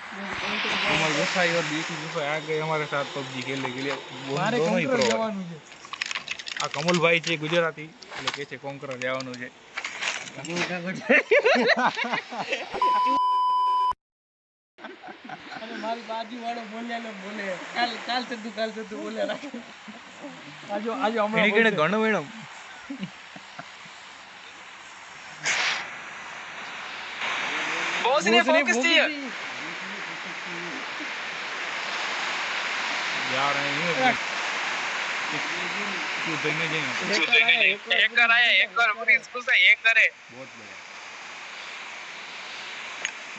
कमल गोसाई और बीकी गोसाई आ गए हमारे साथ पबजी खेलने के लिए। दोनों ही प्रो है। आ कमल भाई છે ગુજરાતી એટલે કે છે કોંકરા જવાનું છે। अरे मारी बाजू वाળો बोले काल से तू बोले राख आजो हमारा એની કણે ઘણો મેડમ बॉस ने फोकस किया यार है तू देने जाए एक कर आया एक कर पूरी इसको से एक करे बहुत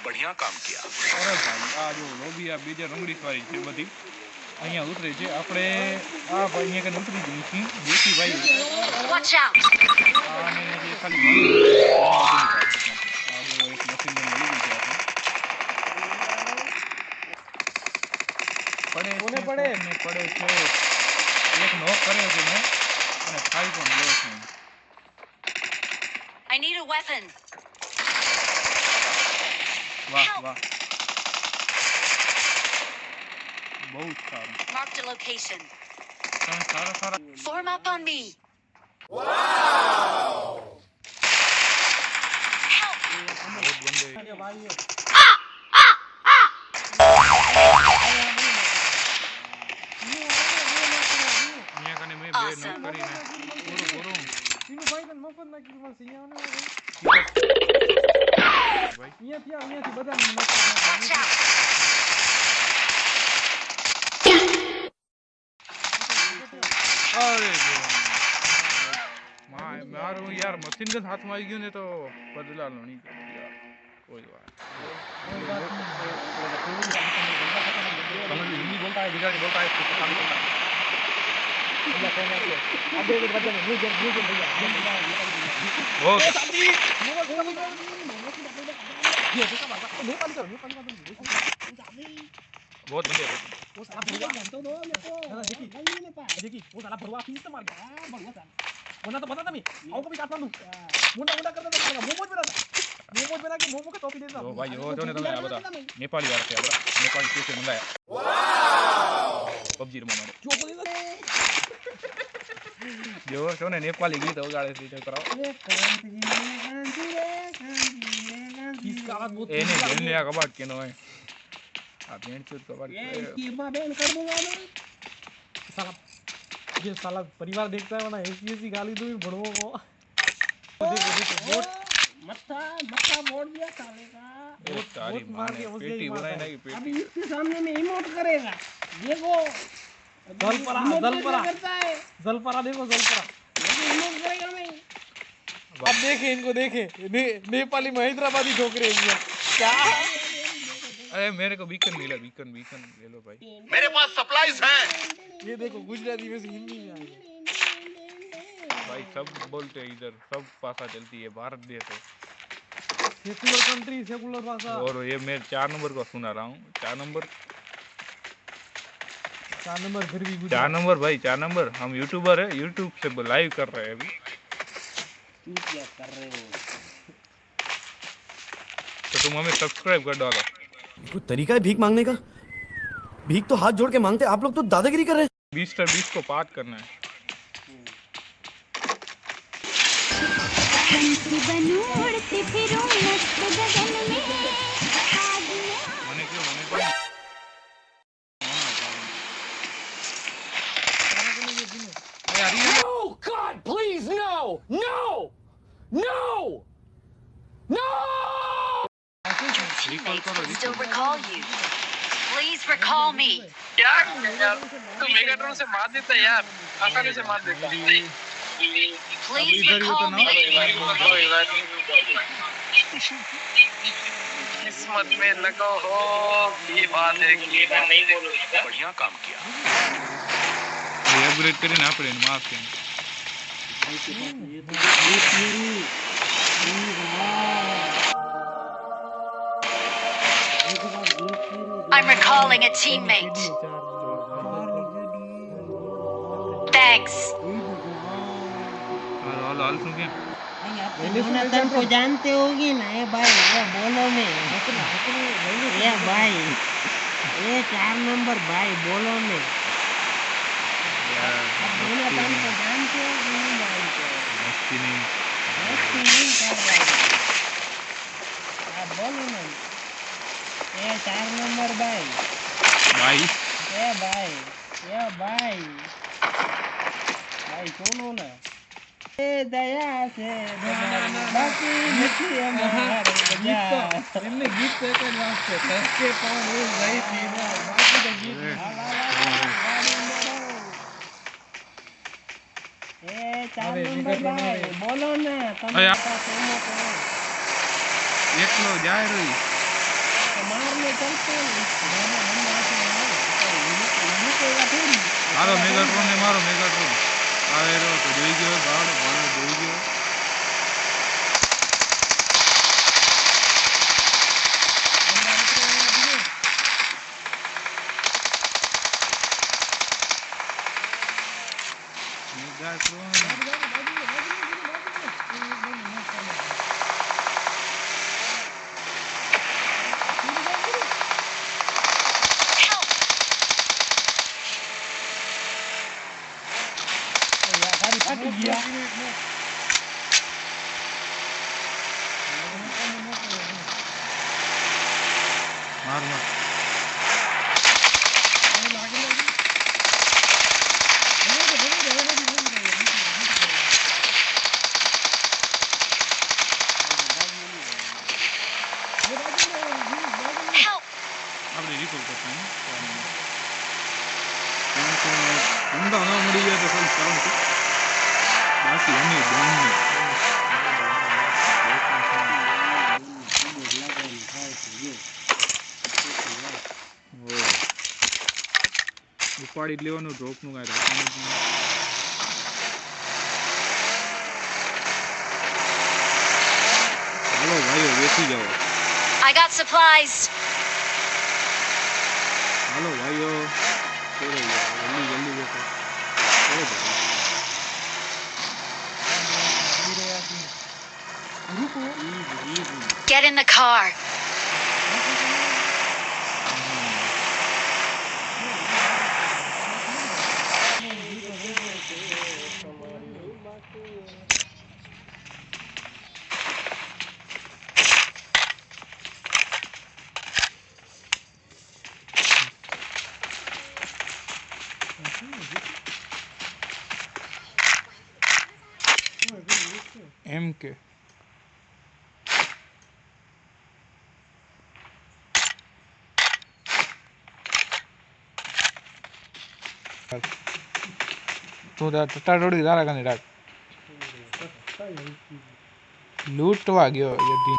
बढ़िया काम किया। अरे भाई आ जो લોબી આ બીજે રંગડી વાળી છે બધી અહીંયા ઉતરે છે આપણે આ ભાઈ અહીંયા કને ઉતરી ગઈ છે દેશી ભાઈ વોચ આઉટ આને જે ખાલી આ જો એક મશીન ને મળી ગઈ છે આપણે પડે છે એક નોક કર્યો છે મેં અને ખાઈ પણ ગયો છું। I need a weapon. વાહ વાહ બહુ સારું Marked a location. Sara Form up on me. बहुत बंदे અહીંયા કને મેં બે નોક કરીને પૂરું તીનું ભાઈ તને મફત ના કીધું મને સિયાને ભાઈ અહીંયાથી બધાને મફત Watch out. અરે મારું યાર મશીન ગન હાથમાં આવી ગયું ને તો બદલાનો નહીં યાર કોઈ વાત हिंदी बोलता है गुजराती बोलता है कुछ पता नहीं बोलता बहुत बंदे वो साला भरवा जानते हो देखी वो साला भरवा फीस तो मार गया भरवा साला वरना तो पता था मैं आओ कभी काटना दूं मुंडा करता था मोमोज बना के मोमो का टोपी देता तो भाई वो जो ने તમે આ બધા નેપાળી યાર છે આપડા નેપાળી કેસે મંગાયા પબજી રમવા માટે जो बोले જો છો ને નેપાળી ગીત વગાડે છે તો કરાવો इसका आवाज बहुत એને જેને આ કબાટ કેનો હે આ બેન ચૂત कवर ये इसकी मां बहन कर दूंगा मैं साला ये साला परिवार देखता है ना ऐसी गाली दूं भड़वों को देखो मत्था मोड़ दिया साले का ओ तारी मां ने पेटी बनाई नहीं पेटी अभी इसके सामने में इमोट करेगा देखो जलपरा देखो जलपरा इमोट करेगा मैं अब देखे इनको देखे नेपाली में हैदराबादी ठोकरे हैं क्या अरे मेरे को बीकन मिला बीकन ले लो भाई मेरे पास सप्लाईज हैं। ये देखो गुजराती में से हिंदी में आ गया भाई सब बोलते हैं इधर सब भाषा चलती है भारत देश है सेकुलर कंट्री सेकुलर भाषा और ये मैं 4 नंबर का सुना रहा हूँ 4 नंबर फिर भी 4 नंबर भाई 4 नंबर हम यूट्यूबर है यूट्यूब से लाइव कर रहे हैं अभी क्या कर रहे हो तो तुम हमें सब्सक्राइब कर डालो कोई तरीका है भीख मांगने का? भीख तो हाथ जोड़ के मांगते, आप लोग तो दादागिरी कर रहे हैं। 20 को पाठ करना है मैंने क्यों No, God, please, no! No! No! No! Teammates can still recall you. Please recall me. यार तू मेगाट्रॉन से मार देता यार आसानी से मार देता Please recall me. किस्मत में लगो हो ये बात है कि मैं नहीं बोलूंगा बढ़िया काम किया अपग्रेड કરીને આપણે માફ કરીને I'm recalling a teammate. Thanks. हाल सुन के जोनाथन को जानते होगी ना ये भाई वो बोलो में એ ભાઈ એ 4 નંબર ભાઈ બોલો ને બોલો તમે તો જાણશો કે નહીં જાણશો મસ્તી નહીં મસ્તી નહીં કરવાની આ બોલો ને એ 4 નંબર ભાઈ ભાઈ એ ભાઈ ભાઈ સુનો ને એ દયા છે બાકી નથી અમારે એમને ગીત તો એક જ વાગશે તસ્કે પણ હું ગઈ થી બાકી તો ગીત એ 4 નંબર ભાઈ બોલો ને તમે અરે સુનો તો એકલો જાય રહી મારને ચલતો મારો મેગાટ્રોન ને મારો મેગાટ્રોન આવે રહ્યો તો જોઈ ગયો ભાડો જોઈ ગયો મેગાટ્રોન ફાટી ગયા માર માર આપણે રિકોલ કરતા ઊંડા ના મળી જાય તો ખાલી સારું છે બાકી અમે ધ્યાન ઉપાડી જ લેવાનું ડ્રોપનું કાંઈ રાખવાનું જ નહીં હાલો ભાઈઓ બેસી જાઓ I got supplies. હાલો ભાઈઓ જલ્દી જલ્દી બેસો ચલો ભાઈ Get in the car. એમ કે તું ટટાડોડી તારા કાને રાખ લૂંટવા ગયો યદી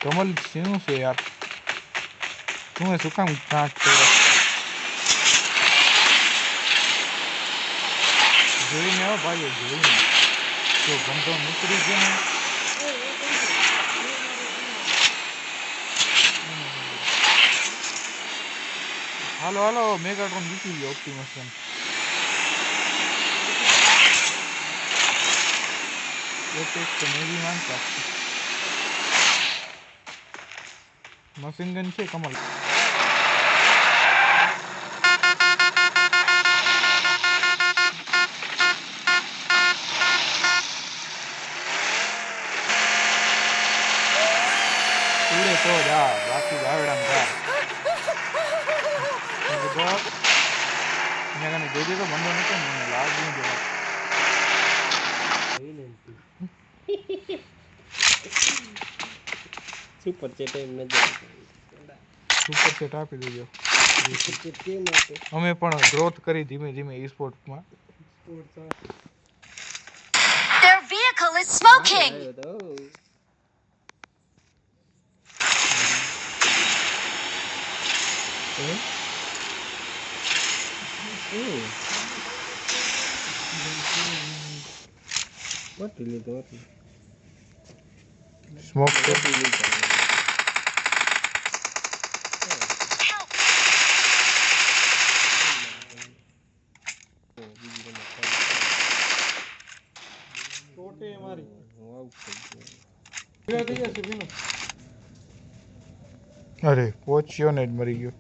કમલ શું છે યાર તું શું કામ કાંટ કર્યો જોઈને આવો ભાઈઓ જોઈને તો ગંધો નીકળી ગયો ને હાલો હાલો મેગાટ્રોન જીતી ગયો ઓપ્ટિમસ તો મેં બી માનતા મશીન ગન છે કમલ ઉડે તો જા બાકી ગાવડામ જા અહીંયા કને જોજે તો બંધો નતો મને લાગ્યું જો સુપર ચેટ એમ ન સુપર સેટ આપી દેજો અમે પણ ગ્રોથ કરી ધીમે ધીમે ઈ સ્પોર્ટમાં Their vehicle is smoking. What really got? Smoke ટોટે મારી વાવ થઈ ગયો થઈ જશે બીનો અરે પહોંચ્યો ને જ મરી ગયો.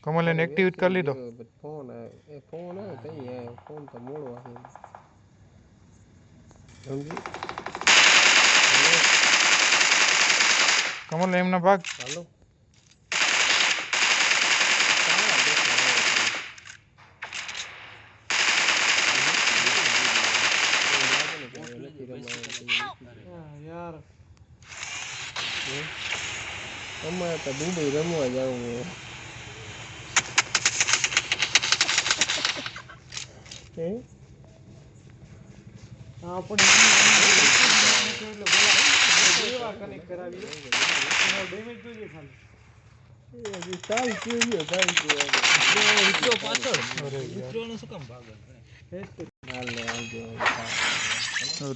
કમલ એને એક્ટિવેટ કરી લીધો. ફોન કઈ ફોન તો મોડો આવે સમજી કમલ એમના ભાગ. હાલો યાર અમારે તો દુબઈ રમવા જવું હે આપણે કનેક્ટ કરાવી ડેમેજ જોઈએ ખાલી ચાલ કેવી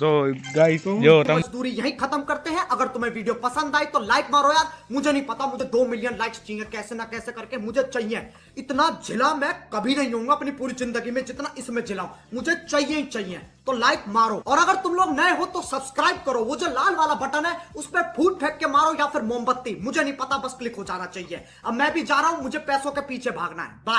તો ગાઈસ જો તમે मजदूरी यही खत्म करते हैं. अगर तुम्हें वीडियो पसंद आई तो लाइक मारो यार. मुझे नहीं पता, मुझे 2 मिलियन लाइक्स चाहिए कैसे ना कैसे करके, मुझे चाहिए. इतना झिला मैं कभी नहीं होऊंगा अपनी पूरी जिंदगी में जितना इसमें झिला हूं. मुझे चाहिए ही चाहिए. तो लाइक मारो, और अगर तुम लोग नए हो तो सब्सक्राइब करो. वो जो लाल वाला बटन है उस पर फूट फेंक के मारो या फिर मोमबत्ती, मुझे नहीं पता, बस क्लिक हो जाना चाहिए. अब मैं भी जा रहा हूं, मुझे पैसों के पीछे भागना है. बाय.